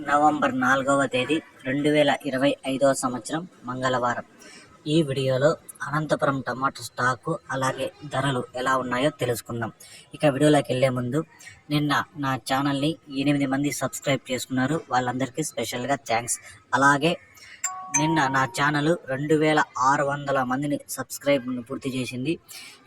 November 4వ తేదీ 2025వ సంవత్సరం మంగళవారం. ఈ వీడియోలో అనంతపురం టమాటో స్టాకు అలాగే ధరలు ఎలా ఉన్నాయో తెలుసుకుందాం. ఇక వీడియోలోకి వెళ్ళే ముందు నిన్న నా ఛానల్ని 8 మంది సబ్స్క్రైబ్ చేసుకున్నారు, వాళ్ళందరికీ స్పెషల్గా థ్యాంక్స్. అలాగే నిన్న నా ఛానల్ 2600 మందిని సబ్స్క్రైబ్ను పూర్తి చేసింది.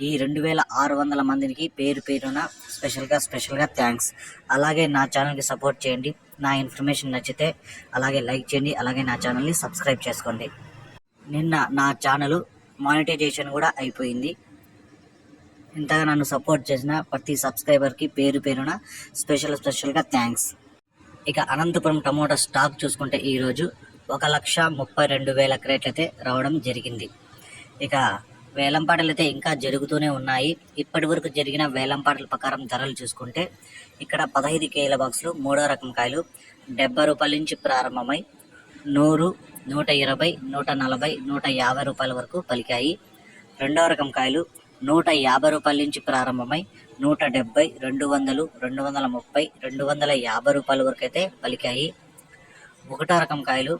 ఈ 2600 మందికి పేరు పేరున స్పెషల్గా థ్యాంక్స్. అలాగే నా ఛానల్కి సపోర్ట్ చేయండి. నా ఇన్ఫర్మేషన్ నచ్చితే అలాగే లైక్ చేయండి, అలాగే నా ఛానల్ని సబ్స్క్రైబ్ చేసుకోండి. నిన్న నా ఛానల్ మానిటైజేషన్ కూడా అయిపోయింది. ఇంతగా నన్ను సపోర్ట్ చేసిన ప్రతి సబ్స్క్రైబర్కి పేరు పేరున స్పెషల్గా థ్యాంక్స్. ఇక అనంతపురం టమోటా స్టాక్ చూసుకుంటే ఈరోజు 1,32,000 క్రేట్లు అయితే రావడం జరిగింది. ఇక వేలంపాటలు అయితే ఇంకా జరుగుతూనే ఉన్నాయి. ఇప్పటి వరకు జరిగిన వేలంపాటల ప్రకారం ధరలు చూసుకుంటే ఇక్కడ 15 కేల బాక్సులు మూడో రకం కాయలు 70 రూపాయల నుంచి ప్రారంభమై 100, 120, 140, 150 రూపాయల వరకు పలికాయి. రెండవ రకం కాయలు 150 రూపాయల నుంచి ప్రారంభమై 170, 200, 230, 250 రూపాయల వరకు అయితే పలికాయి. ఒకటో రకం కాయలు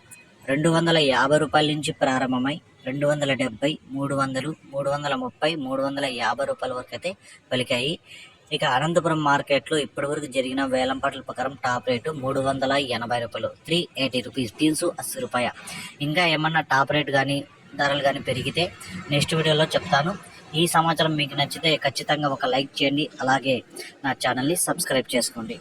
250 రూపాయల నుంచి ప్రారంభమై 270, 300, 330, 350 రూపాయల వరకు అయితే పలికాయి. ఇక అనంతపురం మార్కెట్లో ఇప్పటి వరకు జరిగిన వేలంపాటల ప్రకారం టాప్ రేటు 380 రూపాయలు, 380 రూపీస్, 380 రూపాయ. ఇంకా ఏమన్నా టాప్ రేట్ కానీ ధరలు కానీ పెరిగితే నెక్స్ట్ వీడియోలో చెప్తాను. ఈ సమాచారం మీకు నచ్చితే ఖచ్చితంగా ఒక లైక్ చేయండి, అలాగే నా ఛానల్ని సబ్స్క్రైబ్ చేసుకోండి.